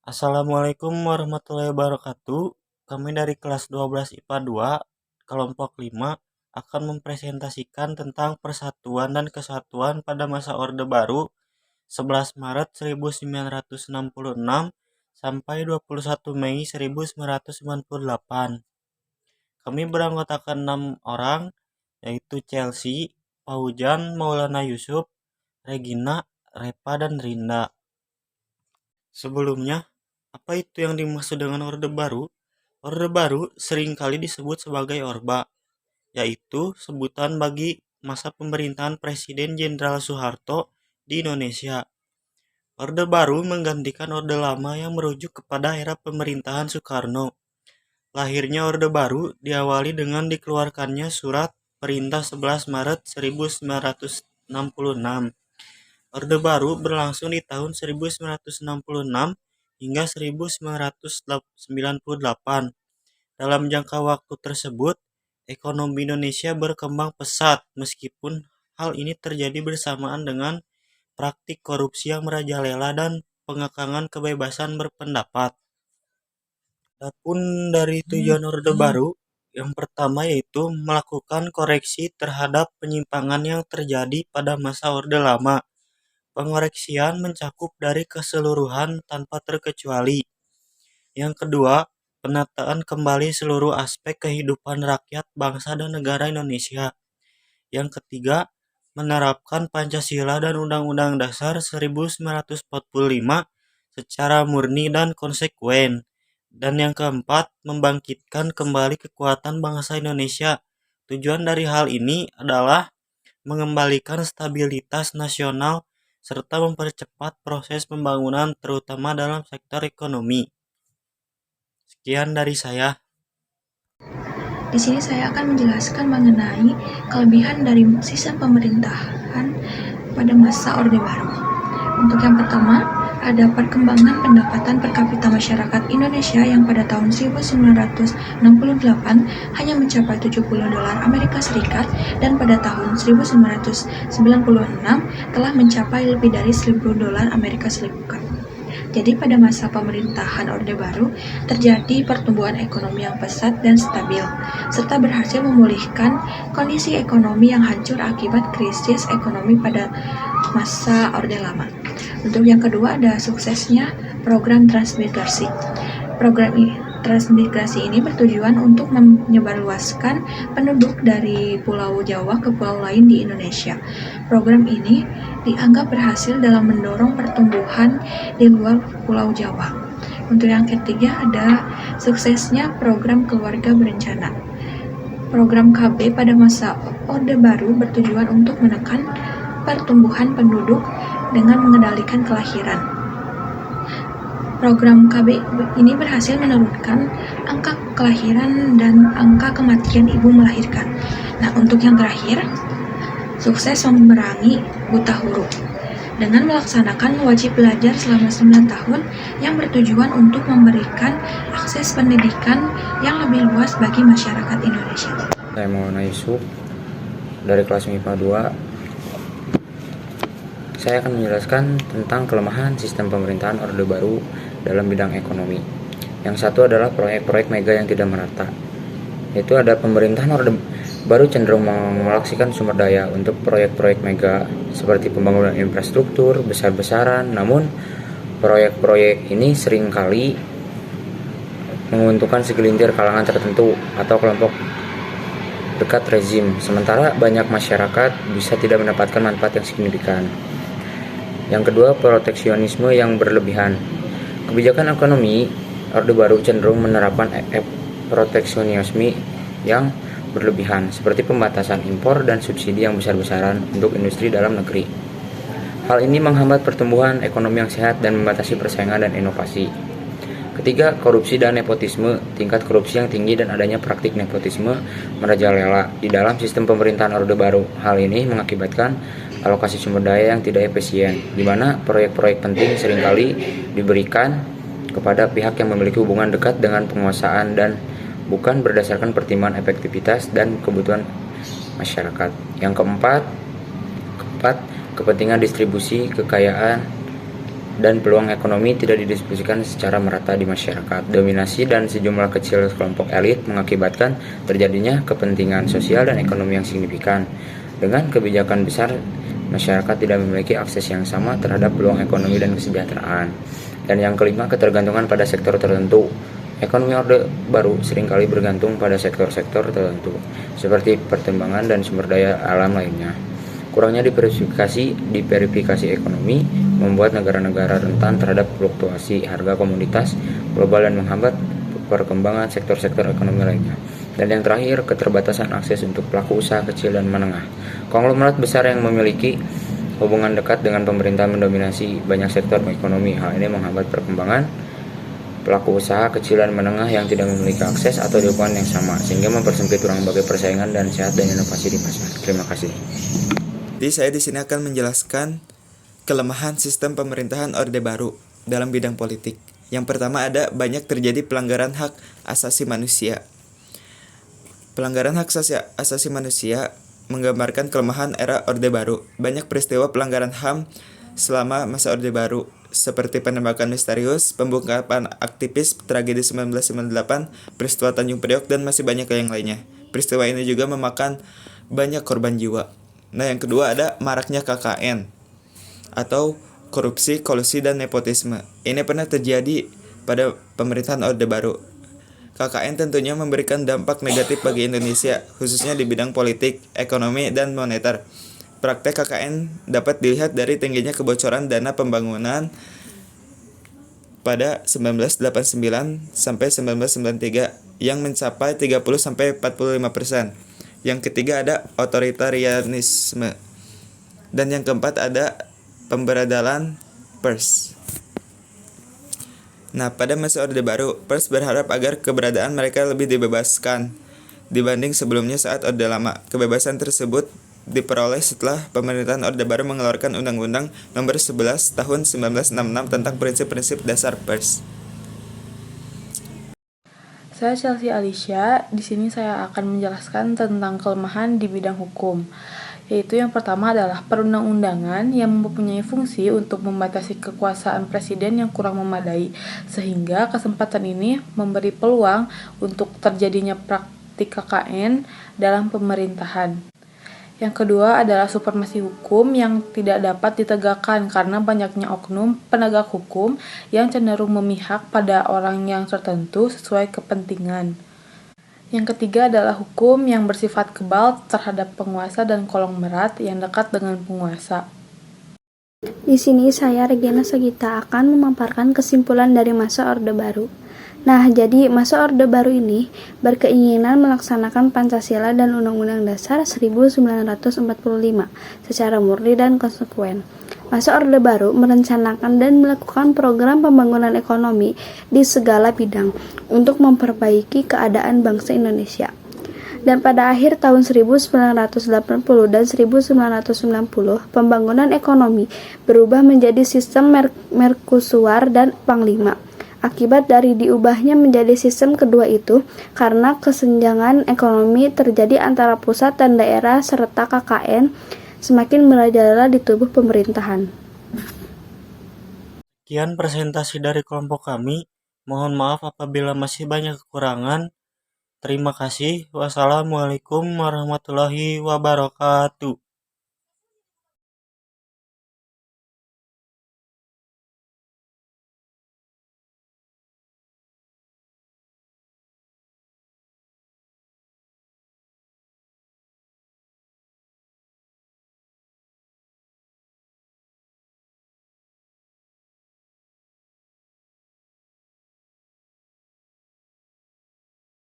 Assalamualaikum warahmatullahi wabarakatuh. Kami dari kelas 12 IPA 2, kelompok 5, akan mempresentasikan tentang persatuan dan kesatuan pada masa Orde Baru 11 Maret 1966 sampai 21 Mei 1998. Kami beranggotakan 6 orang, yaitu Chelsea, Paujan, Maulana Yusuf, Regina, Repa, dan Rinda. Sebelumnya, apa itu yang dimaksud dengan Orde Baru? Orde Baru seringkali disebut sebagai Orba, yaitu sebutan bagi masa pemerintahan Presiden Jenderal Soeharto di Indonesia. Orde Baru menggantikan Orde Lama yang merujuk kepada era pemerintahan Soekarno. Lahirnya Orde Baru diawali dengan dikeluarkannya Surat Perintah 11 Maret 1966. Orde Baru berlangsung di tahun 1966 hingga 1998. Dalam jangka waktu tersebut, ekonomi Indonesia berkembang pesat meskipun hal ini terjadi bersamaan dengan praktik korupsi yang merajalela dan pengekangan kebebasan berpendapat. Adapun dari tujuan Orde Baru, yang pertama yaitu melakukan koreksi terhadap penyimpangan yang terjadi pada masa Orde Lama. Pengoreksian mencakup dari keseluruhan tanpa terkecuali. Yang kedua, penataan kembali seluruh aspek kehidupan rakyat bangsa dan negara Indonesia. Yang ketiga, menerapkan Pancasila dan Undang-Undang Dasar 1945 secara murni dan konsekuen. Dan yang keempat, membangkitkan kembali kekuatan bangsa Indonesia. Tujuan dari hal ini adalah mengembalikan stabilitas nasional serta mempercepat proses pembangunan terutama dalam sektor ekonomi. Sekian dari saya. Di sini saya akan menjelaskan mengenai kelebihan dari sistem pemerintahan pada masa Orde Baru. Untuk yang pertama, ada perkembangan pendapatan per kapita masyarakat Indonesia yang pada tahun 1968 hanya mencapai 70 dolar Amerika Serikat dan pada tahun 1996 telah mencapai lebih dari 1000 dolar Amerika Serikat. Jadi pada masa pemerintahan Orde Baru terjadi pertumbuhan ekonomi yang pesat dan stabil, serta berhasil memulihkan kondisi ekonomi yang hancur akibat krisis ekonomi pada masa Orde Lama. Untuk yang kedua ada suksesnya program transmigrasi. Program transmigrasi ini bertujuan untuk menyebarluaskan penduduk dari Pulau Jawa ke pulau lain di Indonesia. Program ini dianggap berhasil dalam mendorong pertumbuhan di luar Pulau Jawa. Untuk yang ketiga ada suksesnya program keluarga berencana. Program KB pada masa Orde Baru bertujuan untuk menekan pertumbuhan penduduk dengan mengendalikan kelahiran. Program KB ini berhasil menurunkan angka kelahiran dan angka kematian ibu melahirkan. Nah, untuk yang terakhir, sukses memerangi buta huruf dengan melaksanakan wajib belajar selama 9 tahun yang bertujuan untuk memberikan akses pendidikan yang lebih luas bagi masyarakat Indonesia. Saya Maulana Yusuf dari kelas MIPA 2. Saya akan menjelaskan tentang kelemahan sistem pemerintahan Orde Baru dalam bidang ekonomi. Yang satu adalah proyek-proyek mega yang tidak merata. Itu ada pemerintahan Orde Baru cenderung mengalokasikan sumber daya untuk proyek-proyek mega seperti pembangunan infrastruktur besar-besaran, namun proyek-proyek ini seringkali menguntungkan segelintir kalangan tertentu atau kelompok dekat rezim, sementara banyak masyarakat bisa tidak mendapatkan manfaat yang signifikan. Yang kedua, proteksionisme yang berlebihan. Kebijakan ekonomi Orde Baru cenderung menerapkan proteksionisme yang berlebihan, seperti pembatasan impor dan subsidi yang besar-besaran untuk industri dalam negeri. Hal ini menghambat pertumbuhan ekonomi yang sehat dan membatasi persaingan dan inovasi. Ketiga, korupsi dan nepotisme. Tingkat korupsi yang tinggi dan adanya praktik nepotisme merajalela di dalam sistem pemerintahan Orde Baru. Hal ini mengakibatkan alokasi sumber daya yang tidak efisien, di mana proyek-proyek penting seringkali diberikan kepada pihak yang memiliki hubungan dekat dengan penguasaan dan bukan berdasarkan pertimbangan efektivitas dan kebutuhan masyarakat. Yang keempat, kepentingan distribusi kekayaan dan peluang ekonomi tidak didistribusikan secara merata di masyarakat. Dominasi dan sejumlah kecil kelompok elit mengakibatkan terjadinya kepentingan sosial dan ekonomi yang signifikan. Dengan kebijakan besar, masyarakat tidak memiliki akses yang sama terhadap peluang ekonomi dan kesejahteraan. Dan yang kelima, ketergantungan pada sektor tertentu. Ekonomi Orde Baru seringkali bergantung pada sektor-sektor tertentu, seperti pertambangan dan sumber daya alam lainnya. Kurangnya diversifikasi ekonomi membuat negara-negara rentan terhadap fluktuasi harga komoditas global dan menghambat perkembangan sektor-sektor ekonomi lainnya. Dan yang terakhir, keterbatasan akses untuk pelaku usaha kecil dan menengah. Konglomerat besar yang memiliki hubungan dekat dengan pemerintah mendominasi banyak sektor ekonomi. Hal ini menghambat perkembangan pelaku usaha kecil dan menengah yang tidak memiliki akses atau dukungan yang sama, sehingga mempersempit ruang bagi persaingan dan sehat dan inovasi di pasar. Terima kasih. Jadi saya di sini akan menjelaskan kelemahan sistem pemerintahan Orde Baru dalam bidang politik. Yang pertama ada banyak terjadi pelanggaran hak asasi manusia. Pelanggaran hak asasi manusia menggambarkan kelemahan era Orde Baru. Banyak peristiwa pelanggaran HAM selama masa Orde Baru, seperti penembakan misterius, pembungkaman aktivis, tragedi 1998, peristiwa Tanjung Priok, dan masih banyak yang lainnya. Peristiwa ini juga memakan banyak korban jiwa. Nah, yang kedua ada maraknya KKN atau korupsi, kolusi, dan nepotisme. Ini pernah terjadi pada pemerintahan Orde Baru. KKN tentunya memberikan dampak negatif bagi Indonesia, khususnya di bidang politik, ekonomi, dan moneter. Praktek KKN dapat dilihat dari tingginya kebocoran dana pembangunan pada 1989 sampai 1993 yang mencapai 30-45%. Yang ketiga ada otoritarianisme. Dan yang keempat ada pemberadalan pers. Nah, pada masa Orde Baru, pers berharap agar keberadaan mereka lebih dibebaskan dibanding sebelumnya saat Orde Lama. Kebebasan tersebut diperoleh setelah pemerintahan Orde Baru mengeluarkan Undang-Undang Nomor 11 Tahun 1966 tentang prinsip-prinsip dasar pers. Saya Chelsea Alicia. Di sini saya akan menjelaskan tentang kelemahan di bidang hukum. Yaitu yang pertama adalah perundang-undangan yang mempunyai fungsi untuk membatasi kekuasaan presiden yang kurang memadai, sehingga kesempatan ini memberi peluang untuk terjadinya praktik KKN dalam pemerintahan. Yang kedua adalah supremasi hukum yang tidak dapat ditegakkan karena banyaknya oknum penegak hukum yang cenderung memihak pada orang yang tertentu sesuai kepentingan. Yang ketiga adalah hukum yang bersifat kebal terhadap penguasa dan konglomerat yang dekat dengan penguasa. Di sini saya Regina Sagita akan memaparkan kesimpulan dari masa Orde Baru. Nah, jadi masa Orde Baru ini berkeinginan melaksanakan Pancasila dan Undang-Undang Dasar 1945 secara murni dan konsekuen. Masa Orde Baru merencanakan dan melakukan program pembangunan ekonomi di segala bidang untuk memperbaiki keadaan bangsa Indonesia. Dan pada akhir tahun 1980 dan 1990, pembangunan ekonomi berubah menjadi sistem mercusuar dan panglima. Akibat dari diubahnya menjadi sistem kedua itu, karena kesenjangan ekonomi terjadi antara pusat dan daerah serta KKN semakin merajalela di tubuh pemerintahan. Sekian presentasi dari kelompok kami. Mohon maaf apabila masih banyak kekurangan. Terima kasih. Wassalamualaikum warahmatullahi wabarakatuh.